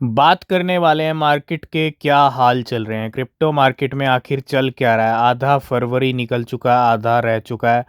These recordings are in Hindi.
बात करने वाले हैं मार्केट के क्या हाल चल रहे हैं, क्रिप्टो मार्केट में आखिर चल क्या रहा है। आधा फरवरी निकल चुका है, आधा रह चुका है,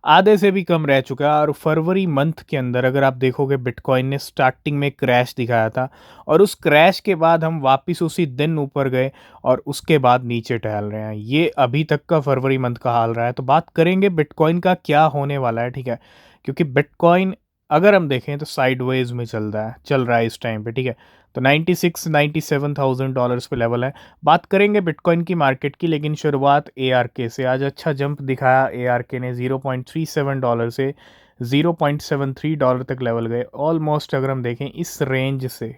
आधे से भी कम रह चुका है। और फरवरी मंथ के अंदर अगर आप देखोगे बिटकॉइन ने स्टार्टिंग में क्रैश दिखाया था और उस क्रैश के बाद हम वापस उसी दिन ऊपर गए और उसके बाद नीचे टहल रहे हैं। ये अभी तक का फरवरी मंथ का हाल रहा है। तो बात करेंगे बिटकॉइन का क्या होने वाला है, ठीक है। क्योंकि बिटकॉइन अगर हम देखें तो साइडवेज में चल रहा है इस टाइम पे, ठीक है। तो 96-97 थाउजेंड डॉलर्स पे लेवल है। बात करेंगे बिटकॉइन की मार्केट की, लेकिन शुरुआत ARK से। आज अच्छा जंप दिखाया ARK ने, $0.37 से $0.73 तक लेवल गए। ऑलमोस्ट अगर हम देखें इस रेंज से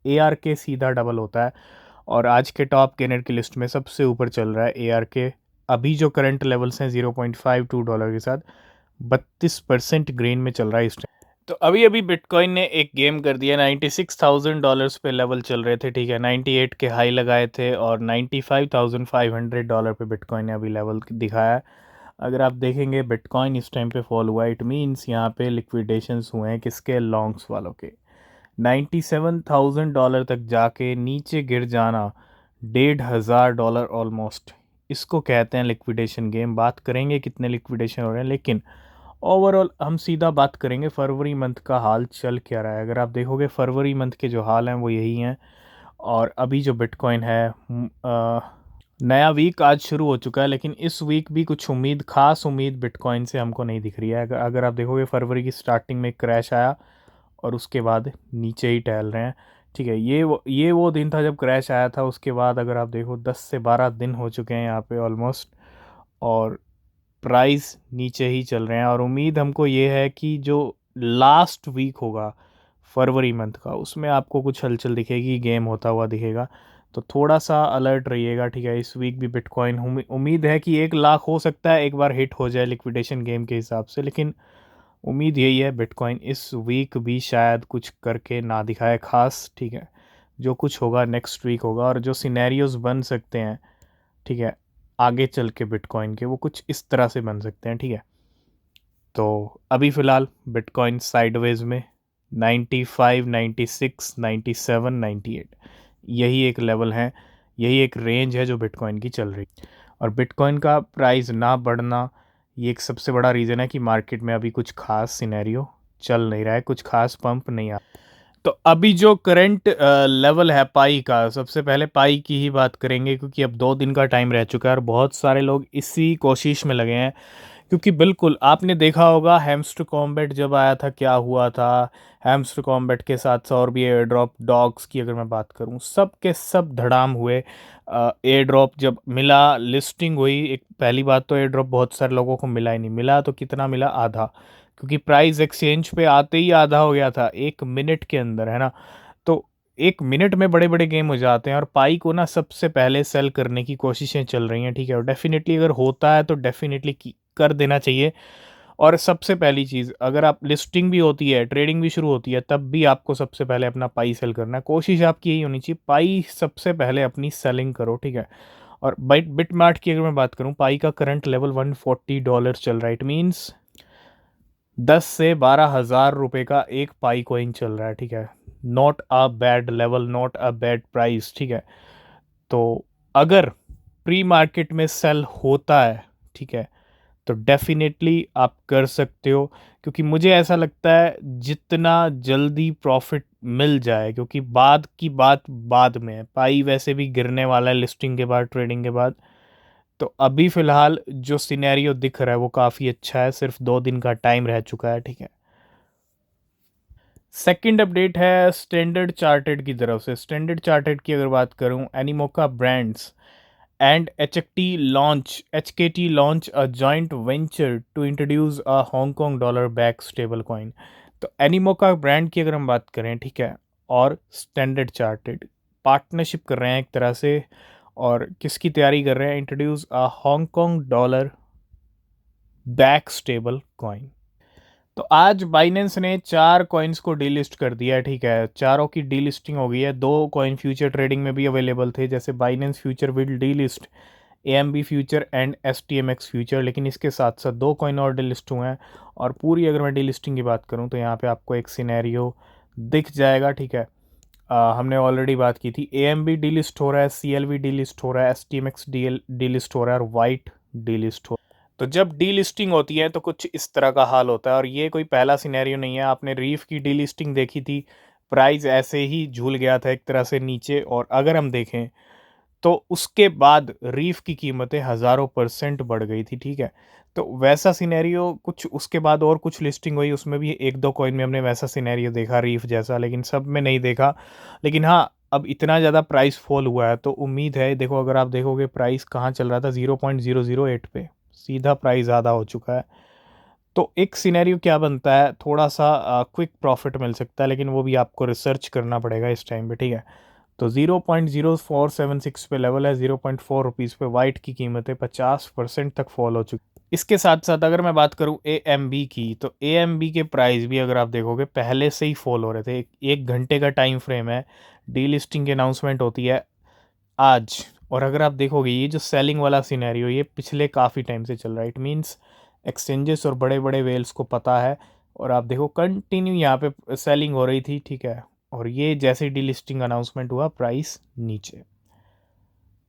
ARK सीधा डबल होता है और आज के टॉप गेनर की लिस्ट में सबसे ऊपर चल रहा है ARK। अभी जो करंट लेवल्स हैं $0.52 के साथ 32% ग्रीन में चल रहा है इस टाइम। तो अभी अभी बिटकॉइन ने एक गेम कर दिया। $96,000 पे लेवल चल रहे थे, ठीक है। 98 के हाई लगाए थे और $95,500 पे बिटकॉइन ने अभी लेवल दिखाया है। अगर आप देखेंगे बिटकॉइन इस टाइम पे फॉल हुआ है, इट मीन्स यहाँ पे लिक्विडेशंस हुए हैं किसके, लॉन्ग्स वालों के। $97,000 तक जाके नीचे गिर जाना, $1,500 ऑलमोस्ट, इसको कहते हैं लिक्विडेशन गेम। बात करेंगे कितने लिक्विडेशन हो रहे हैं, लेकिन ओवरऑल हम सीधा बात करेंगे फरवरी मंथ का हाल चल क्या रहा है। अगर आप देखोगे फरवरी मंथ के जो हाल हैं वो यही हैं। और अभी जो बिटकॉइन है, नया वीक आज शुरू हो चुका है, लेकिन इस वीक भी कुछ खास उम्मीद बिटकॉइन से हमको नहीं दिख रही है। अगर आप देखोगे फरवरी की स्टार्टिंग में क्रैश आया और उसके बाद नीचे ही टहल रहे हैं, ठीक है। ये वो दिन था जब क्रैश आया था। उसके बाद अगर आप देखो 10 से 12 दिन हो चुके हैं यहाँ पे ऑलमोस्ट, और प्राइस नीचे ही चल रहे हैं। और उम्मीद हमको ये है कि जो लास्ट वीक होगा फरवरी मंथ का, उसमें आपको कुछ हलचल दिखेगी, गेम होता हुआ दिखेगा। तो थोड़ा सा अलर्ट रहिएगा, ठीक है। इस वीक भी बिटकॉइन उम्मीद है कि 1 लाख हो सकता है एक बार हिट हो जाए लिक्विडेशन गेम के हिसाब से, लेकिन उम्मीद यही है बिटकॉइन इस वीक भी शायद कुछ करके ना दिखाए खास, ठीक है। जो कुछ होगा नेक्स्ट वीक होगा, और जो सिनेरियोज बन सकते हैं, ठीक है, आगे चल के बिटकॉइन के, वो कुछ इस तरह से बन सकते हैं, ठीक है। तो अभी फ़िलहाल बिटकॉइन साइडवेज में 95, 96, 97, 98, यही एक लेवल है, यही एक रेंज है जो बिटकॉइन की चल रही। और बिटकॉइन का प्राइस ना बढ़ना, ये एक सबसे बड़ा रीज़न है कि मार्केट में अभी कुछ खास सिनेरियो चल नहीं रहा है, कुछ खास पंप नहीं आ। तो अभी जो करंट लेवल है पाई का, सबसे पहले पाई की ही बात करेंगे, क्योंकि अब 2 दिन का टाइम रह चुका है और बहुत सारे लोग इसी कोशिश में लगे हैं। क्योंकि बिल्कुल आपने देखा होगा हैमस्टर कॉम्बैट जब आया था क्या हुआ था। हैमस्टर कॉम्बैट के साथ साथ और भी एयर ड्रॉप डॉग्स की अगर मैं बात करूं, सब के सब धड़ाम हुए। एयर ड्रॉप जब मिला, लिस्टिंग हुई, एक पहली बात तो एयर ड्रॉप बहुत सारे लोगों को मिला ही नहीं। मिला तो कितना मिला, आधा, क्योंकि प्राइस एक्सचेंज पे आते ही आधा हो गया था 1 मिनट के अंदर, है ना। तो 1 मिनट में बड़े बड़े गेम हो जाते हैं, और पाई को ना सबसे पहले सेल करने की कोशिशें चल रही हैं, ठीक है। और डेफिनेटली अगर होता है तो डेफिनेटली कर देना चाहिए। और सबसे पहली चीज़, अगर आप लिस्टिंग भी होती है, ट्रेडिंग भी शुरू होती है, तब भी आपको सबसे पहले अपना पाई सेल करना है। कोशिश आपकी यही होनी चाहिए, पाई सबसे पहले अपनी सेलिंग करो, ठीक है। और बिट मार्ट की अगर मैं बात करूं, पाई का करंट लेवल $140 चल रहा है। इट मीन्स 10 से 12 हज़ार रुपये का एक पाई कॉइन चल रहा है, ठीक है। Not a bad level, not a bad price, ठीक है। तो अगर प्री मार्केट में सेल होता है, ठीक है, तो डेफिनेटली आप कर सकते हो। क्योंकि मुझे ऐसा लगता है जितना जल्दी प्रॉफिट मिल जाए, क्योंकि बाद की बात बाद में है, पाई वैसे भी गिरने वाला है लिस्टिंग के बाद, ट्रेडिंग के बाद। तो अभी फ़िलहाल जो सिनेरियो दिख रहा है वो काफ़ी अच्छा है, सिर्फ 2 दिन का टाइम रह चुका है, ठीक है। सेकंड अपडेट है स्टैंडर्ड चार्टेड की तरफ से। स्टैंडर्ड चार्टेड की अगर बात करूं, Animoca brands and HKT launch a joint venture to introduce a Hong Kong dollar backed stable coin। तो एनिमोका ब्रांड की अगर हम बात करें, ठीक है, और स्टैंडर्ड चार्टेड पार्टनरशिप कर रहे हैं एक तरह से। और किसकी तैयारी कर रहे हैं, introduce a Hong Kong dollar back stable coin. तो आज बाइनेंस ने 4 कॉइन्स को डीलिस्ट कर दिया है, ठीक है। चारों की डीलिस्टिंग हो गई है। 2 कॉइन फ्यूचर ट्रेडिंग में भी अवेलेबल थे, जैसे Binance future will delist AMB future and STMX future, लेकिन इसके साथ साथ 2 कॉइन और डीलिस्ट हुए हैं। और पूरी अगर मैं डीलिस्टिंग की बात करूं तो यहाँ पे आपको एक सिनेरियो दिख जाएगा, ठीक है। हमने ऑलरेडी बात की थी। AMB डीलिस्ट हो रहा है, CLV डीलिस्ट हो रहा है, STMX डीलिस्ट हो रहा है और वाइट डीलिस्ट हो। तो जब डीलिस्टिंग होती है तो कुछ इस तरह का हाल होता है, और ये कोई पहला सिनेरियो नहीं है। आपने रीफ की डीलिस्टिंग देखी थी, प्राइस ऐसे ही झूल गया था एक तरह से नीचे, और अगर हम देखें तो उसके बाद रीफ की कीमतें हज़ारों % बढ़ गई थी, ठीक है। तो वैसा सिनेरियो कुछ उसके बाद और कुछ लिस्टिंग हुई, उसमें भी एक दो कॉइन में हमने वैसा सिनेरियो देखा रीफ जैसा, लेकिन सब में नहीं देखा। लेकिन हाँ, अब इतना ज़्यादा प्राइस फॉल हुआ है तो उम्मीद है, देखो अगर आप देखोगे प्राइस कहाँ चल रहा था, 0.008 पे सीधा प्राइस ज़्यादा हो चुका है। तो एक सिनेरियो क्या बनता है, थोड़ा सा क्विक प्रॉफिट मिल सकता है, लेकिन वो भी आपको रिसर्च करना पड़ेगा इस टाइम पे, ठीक है। तो 0.0476 पे लेवल है, 0.4 रुपीज़ पे वाइट की कीमतें 50% तक फॉल हो चुकी। इसके साथ साथ अगर मैं बात करूं AMB की, तो AMB के प्राइस भी अगर आप देखोगे पहले से ही फॉल हो रहे थे। एक घंटे का टाइम फ्रेम है, डी लिस्टिंग की अनाउंसमेंट होती है आज, और अगर आप देखोगे ये जो सेलिंग वाला सिनेरियो ये पिछले काफ़ी टाइम से चल रहा है। इट मीन्स एक्सचेंजेस और बड़े बड़े वेल्स को पता है, और आप देखो कंटिन्यू यहाँ पे सेलिंग हो रही थी, ठीक है। और ये जैसे डीलिस्टिंग अनाउंसमेंट हुआ प्राइस नीचे,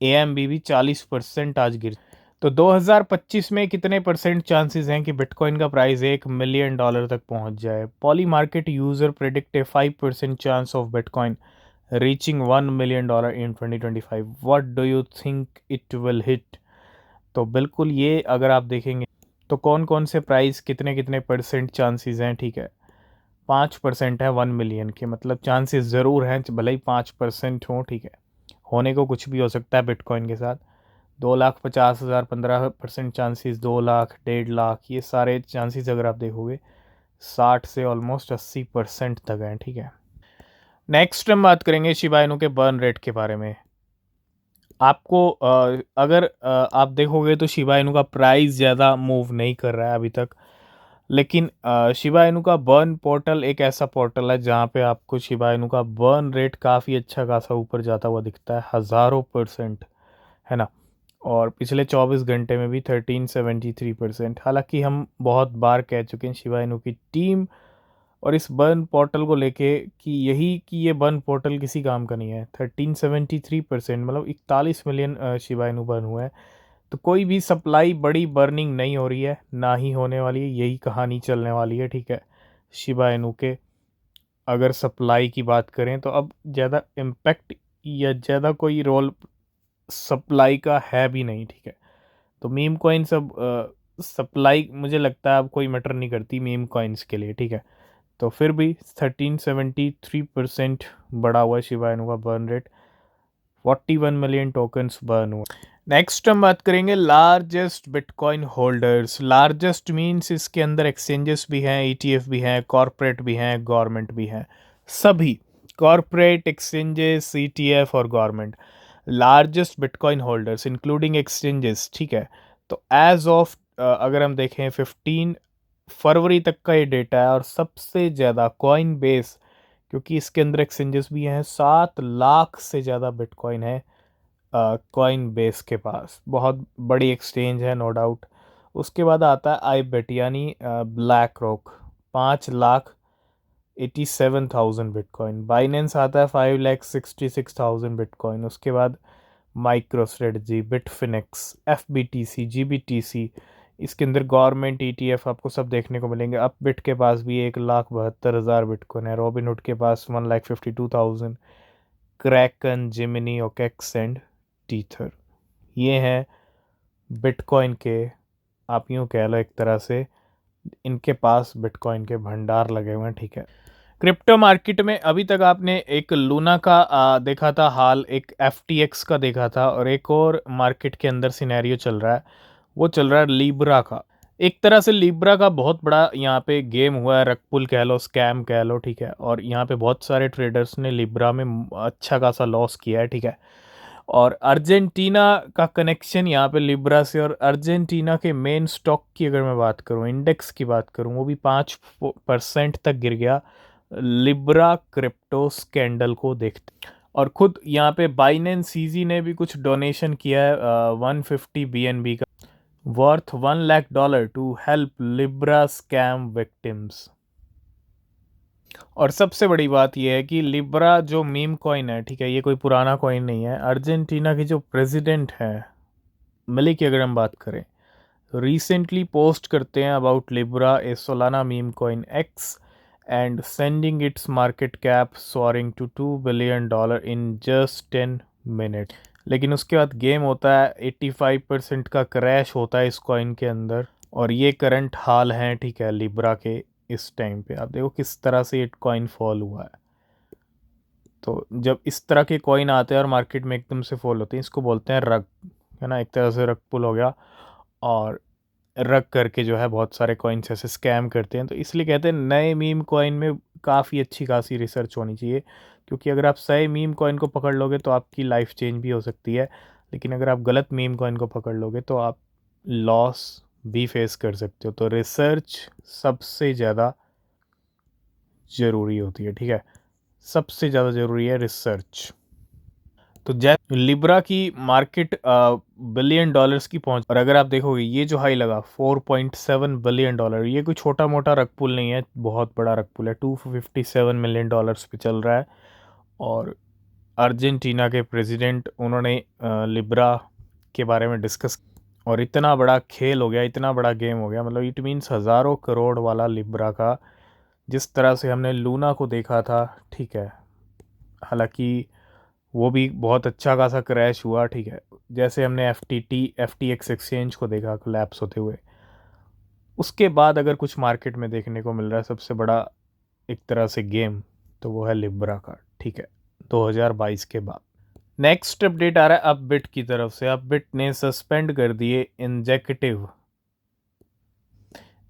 AMB भी 40% आज गिर। तो 2025 में कितने परसेंट चांसेस हैं कि बिटकॉइन का प्राइस $1 मिलियन तक पहुंच जाए? Poly market user predict A 5% chance of bitcoin reaching $1 million in 2025। What do you think it will hit? तो बिल्कुल ये अगर आप देखेंगे तो कौन कौन से प्राइस कितने कितने परसेंट चांसेस हैं, ठीक है। 5% है 1 मिलियन के, मतलब चांसेस ज़रूर हैं, भले ही 5% हो, ठीक है। होने को कुछ भी हो सकता है बिटकॉइन के साथ। 2,50,000 15% चांसेस, 2 लाख 1.5 लाख, ये सारे चांसेस अगर आप देखोगे 60 से ऑलमोस्ट 80% तक हैं, ठीक है। नेक्स्ट हम बात करेंगे शिबा इनू के बर्न रेट के बारे में। आपको अगर आप देखोगे तो शिबा इनू का प्राइस ज़्यादा मूव नहीं कर रहा है अभी तक, लेकिन शिबा इनू का बर्न पोर्टल एक ऐसा पोर्टल है जहाँ पे आपको शिबा इनू का बर्न रेट काफ़ी अच्छा खासा ऊपर जाता हुआ दिखता है, हज़ारों %, है ना। और पिछले 24 घंटे में भी 1373%। हालांकि हम बहुत बार कह चुके हैं शिबा इनू की टीम और इस बर्न पोर्टल को लेके कि ये बर्न पोर्टल किसी काम का नहीं है। 1373%, मतलब 41 मिलियन शिबा इनू बर्न हुआ है। तो कोई भी सप्लाई बड़ी बर्निंग नहीं हो रही है, ना ही होने वाली है, यही कहानी चलने वाली है, ठीक है। शिबा इनू के अगर सप्लाई की बात करें तो अब ज़्यादा इम्पैक्ट या ज़्यादा कोई रोल सप्लाई का है भी नहीं, ठीक है। तो मीम कॉइन सब सप्लाई मुझे लगता है अब कोई मैटर नहीं करती मीम कॉइन्स के लिए, ठीक है। तो फिर भी 1373% बढ़ा हुआ है शिबा इनू का burn rate, 41 million tokens burn हुआ। नेक्स्ट हम बात करेंगे largest bitcoin holders. Largest means इसके अंदर एक्सचेंजेस भी हैं, ETF भी हैं, कॉरपोरेट भी हैं, गवर्नमेंट भी हैं। सभी कॉरपोरेट, एक्सचेंजेस, ETF और government largest bitcoin holders including exchanges, ठीक है। तो एज ऑफ अगर हम देखें 15 फरवरी तक का ये डेटा है, और सबसे ज़्यादा कॉइन बेस, क्योंकि इसके अंदर एक्सचेंजेस भी हैं, 7 लाख से ज़्यादा बिटकॉइन है कॉइन बेस के पास। बहुत बड़ी एक्सचेंज है नो डाउट। उसके बाद आता है आई बेट यानी ब्लैक रॉक, 5,87,000 बिटकॉइन। बाइनेंस आता है 5,66,000 बिटकॉइन। उसके बाद micro strategy, Bitfinex, FBTC, GBTC, इसके अंदर गवर्नमेंट ETF आपको सब देखने को मिलेंगे। अपबिट के पास भी 1,72,000 बिटकॉइन है। रॉबिनहुड के पास 1,52,000। Kraken, Gemini, OKX and Tether, ये हैं बिटकॉइन के, आप यूँ कह लो एक तरह से इनके पास बिटकॉइन के भंडार लगे हुए हैं, ठीक है। क्रिप्टो मार्केट में अभी तक आपने एक लूना का देखा था हाल, एक FTX का देखा था, और एक और मार्केट के अंदर सिनेरियो चल रहा है, वो चल रहा है लिब्रा का। एक तरह से लिब्रा का बहुत बड़ा यहाँ पे गेम हुआ है, रकपुल कह लो, स्कैम कह लो, ठीक है। और यहाँ पे बहुत सारे ट्रेडर्स ने लिब्रा में अच्छा खासा लॉस किया है, ठीक है। और अर्जेंटीना का कनेक्शन यहाँ पे लिब्रा से, और अर्जेंटीना के मेन स्टॉक की अगर मैं बात करूँ, इंडेक्स की बात करूँ, वो भी 5% तक गिर गया लिब्रा क्रिप्टो स्कैंडल को देखते। और खुद यहाँ पे बाइनेंस सीजी ने भी कुछ डोनेशन किया है 150 BNB का, worth $1 lakh to help Libra scam victims. और सबसे बड़ी बात यह है कि लिब्रा जो मीम कॉइन है, ठीक है, ये कोई पुराना कॉइन नहीं है। अर्जेंटीना की जो प्रेसिडेंट है मिली की अगर हम बात करें, रिसेंटली पोस्ट करते हैं about Libra a Solana meme coin X and sending its market cap soaring to $2 billion in just 10 minute. लेकिन उसके बाद गेम होता है, 85% का क्रैश होता है इस कॉइन के अंदर। और ये करंट हाल हैं, ठीक है, लिब्रा के। इस टाइम पे आप देखो किस तरह से ये कॉइन फॉल हुआ है। तो जब इस तरह के कॉइन आते हैं और मार्केट में एकदम से फॉल होते हैं, इसको बोलते हैं रग, है ना, एक तरह से रग पुल हो गया। और रग करके जो है बहुत सारे कॉइन्स ऐसे स्कैम करते हैं। तो इसलिए कहते हैं नए मीम कॉइन में काफ़ी अच्छी खासी रिसर्च होनी चाहिए, क्योंकि अगर आप सही मीम कॉइन को पकड़ लोगे तो आपकी लाइफ चेंज भी हो सकती है। लेकिन अगर आप गलत मीम कॉइन को पकड़ लोगे तो आप लॉस भी फेस कर सकते हो। तो रिसर्च सबसे ज़्यादा ज़रूरी होती है, ठीक है, सबसे ज़्यादा ज़रूरी है रिसर्च। तो जैसे लिब्रा की मार्केट $1 बिलियन की पहुंच, और अगर आप देखोगे ये जो हाई लगा $4.7 बिलियन, ये कोई छोटा मोटा रग पुल नहीं है, बहुत बड़ा रग पुल है। $257 मिलियन पे चल रहा है। और अर्जेंटीना के प्रेसिडेंट उन्होंने लिब्रा के बारे में डिस्कस, और इतना बड़ा खेल हो गया, इतना बड़ा गेम हो गया, मतलब इट मीन्स हज़ारों करोड़ वाला लिब्रा का। जिस तरह से हमने लूना को देखा था, ठीक है, हालांकि वो भी बहुत अच्छा खासा क्रैश हुआ, ठीक है। जैसे हमने FTX एक्सचेंज को देखा कोलैप्स होते हुए, उसके बाद अगर कुछ मार्केट में देखने को मिल रहा है सबसे बड़ा एक तरह से गेम, तो वो है लिब्रा का, ठीक है, 2022 के बाद। नेक्स्ट अपडेट आ रहा है अपबिट की तरफ से। अपबिट ने सस्पेंड कर दिए इंजेक्टिव,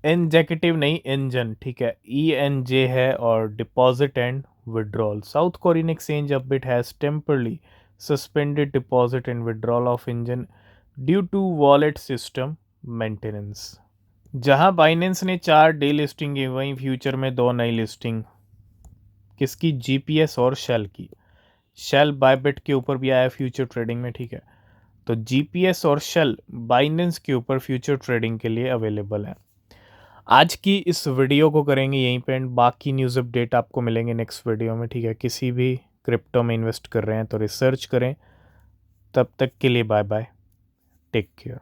इंजेक्टिव नहीं इंजन, ठीक है, ENJ है, और deposit and withdrawal. South Korean exchange Upbit has temporarily suspended deposit and withdrawal of Enjin due to wallet system maintenance. जहां बाइनेंस ने 4 डे लिस्टिंग की, वहीं फ्यूचर में 2 नई लिस्टिंग, किसकी, GPS और शेल की। शेल बायबिट के ऊपर भी आया फ्यूचर ट्रेडिंग में, ठीक है। तो GPS और शेल बाइनेंस के ऊपर फ्यूचर ट्रेडिंग के लिए अवेलेबल है। आज की इस वीडियो को करेंगे यहीं पे एंड, बाकी न्यूज़ अपडेट आपको मिलेंगे नेक्स्ट वीडियो में, ठीक है। किसी भी क्रिप्टो में इन्वेस्ट कर रहे हैं तो रिसर्च करें। तब तक के लिए बाय बाय, टेक केयर।